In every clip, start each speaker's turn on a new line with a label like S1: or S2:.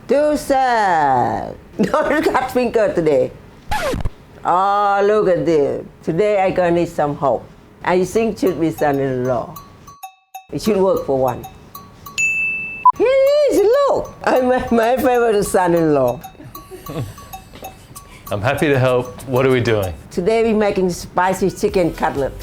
S1: Too sad. Don't cut finger today. Oh, look at this. Today I gonna need some help. I think should be son-in-law. It should work for one. Here he is, look. I'm my favorite son-in-law.
S2: I'm happy to help. What are we doing?
S1: Today we're making spicy chicken cutlet.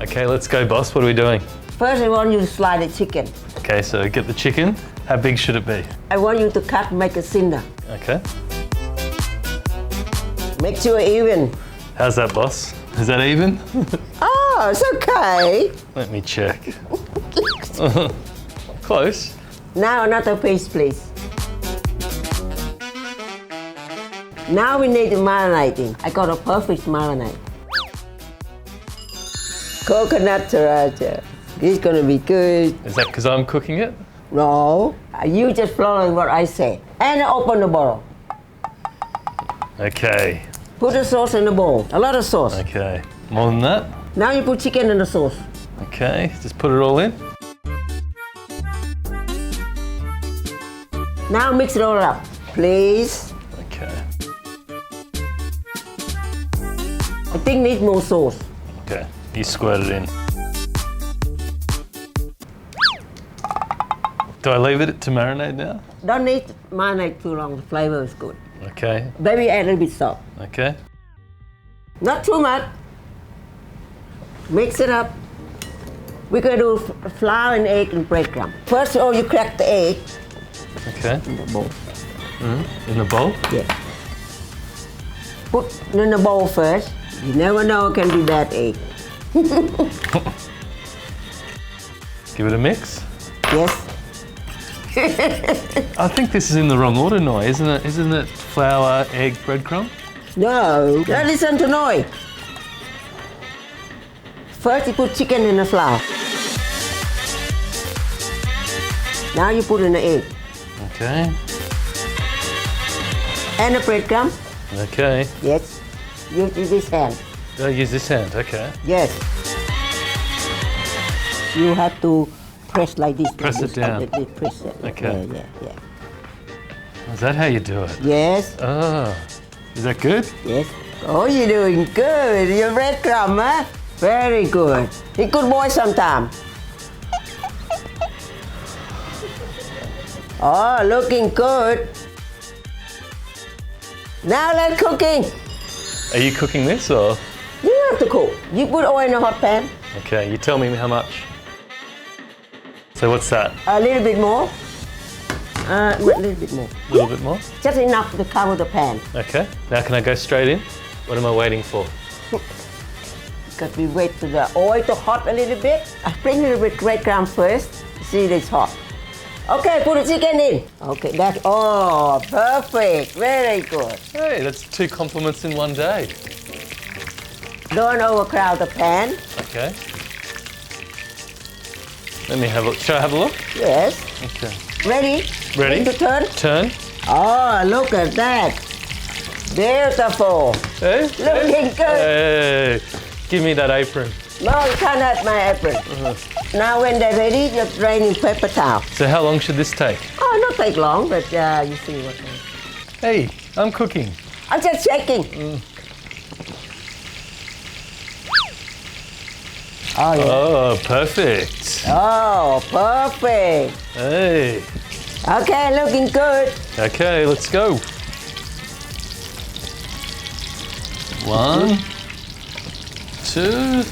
S2: Okay, let's go, boss. What are we doing?
S1: First, I want you to slide the chicken.
S2: Okay, so get the chicken. How big should it be?
S1: I want you to cut, make a cinder.
S2: Okay.
S1: Make sure even.
S2: How's that, boss? Is that even?
S1: Oh, it's okay.
S2: Let me check. Close.
S1: Now another piece, please. Now we need the marinating. I got a perfect marinade. Coconut sriracha. This is gonna be good.
S2: Is that because I'm cooking it?
S1: No, you just follow what I say. And open the bowl.
S2: Okay.
S1: Put the sauce in the bowl. A lot of sauce.
S2: Okay. More than that?
S1: Now you put chicken in the sauce.
S2: Okay. Just put it all in.
S1: Now mix it all up, please.
S2: Okay.
S1: I think need more sauce.
S2: Okay. You squirt it in. Do I leave it to marinate now?
S1: Don't need marinate too long. The flavor is good.
S2: Okay.
S1: Maybe add a little bit salt.
S2: Okay.
S1: Not too much. Mix it up. We're gonna do flour and egg and breadcrumb. First of all, you crack the egg
S2: Okay.
S1: in the bowl.
S2: In the bowl?
S1: Yeah. Put in the bowl first. You never know, it can be bad egg.
S2: Give it a mix.
S1: Yes.
S2: I think this is in the wrong order, Noi, isn't it? Isn't it flour, egg, breadcrumb?
S1: No. Now listen to Noi. First you put chicken in the flour. Now you put in the egg.
S2: Okay.
S1: And the breadcrumb.
S2: Okay.
S1: Yes. Use this hand.
S2: I'll use this hand. Okay.
S1: Yes. You have to press like this.
S2: Press it down.
S1: Press it.
S2: Okay.
S1: Yeah.
S2: Is that how you do it?
S1: Yes.
S2: Oh. Is that good?
S1: Yes. Oh, you're doing good. Your breadcrumb, huh? Very good. He good boy sometime. Oh, looking good. Now let's cooking.
S2: Are you cooking this or?
S1: You have to cook. You put oil in a hot pan.
S2: Okay, you tell me how much. So what's that?
S1: A little bit more. A little bit more.
S2: A little bit more?
S1: Just enough to cover the pan.
S2: Okay. Now can I go straight in? What am I waiting for?
S1: Because we wait for the oil to hot a little bit. I bring a little bit breadcrumb first. See it's hot. Okay, put the chicken in. Okay, that's all perfect. Very good.
S2: Hey, that's 2 compliments in one day.
S1: Don't overcrowd the pan.
S2: Okay. Let me have a look. Shall I have a look?
S1: Yes.
S2: Okay.
S1: Ready?
S2: Ready?
S1: To turn?
S2: Turn.
S1: Oh, look at that. Beautiful.
S2: Hey.
S1: Looking good.
S2: Hey. Give me that apron.
S1: No, you can't have my apron. Now when they're ready, just drain in paper towel.
S2: So how long should this take?
S1: Oh, not take long, but you see what.
S2: Hey, I'm cooking.
S1: I'm just checking. Oh, yeah.
S2: Oh, perfect.
S1: Oh, perfect.
S2: Hey.
S1: Okay, looking good.
S2: Okay, let's go. 1, 2.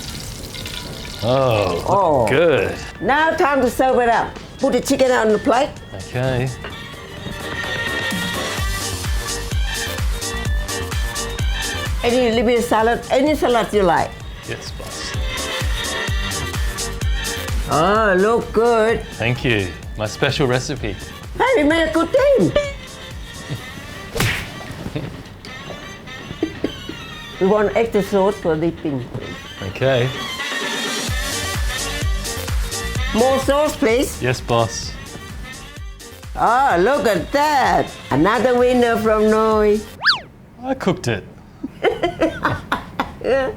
S2: Oh, good.
S1: Now time to serve it up. Put the chicken on the plate.
S2: Okay.
S1: Any little bit of salad, any salad you like.
S2: Yes, boss.
S1: Oh, look good.
S2: Thank you. My special recipe.
S1: Hey, we made a good team. We want extra sauce for dipping.
S2: Okay.
S1: More sauce, please.
S2: Yes, boss.
S1: Oh, look at that. Another winner from Noi.
S2: I cooked it.
S1: Yeah.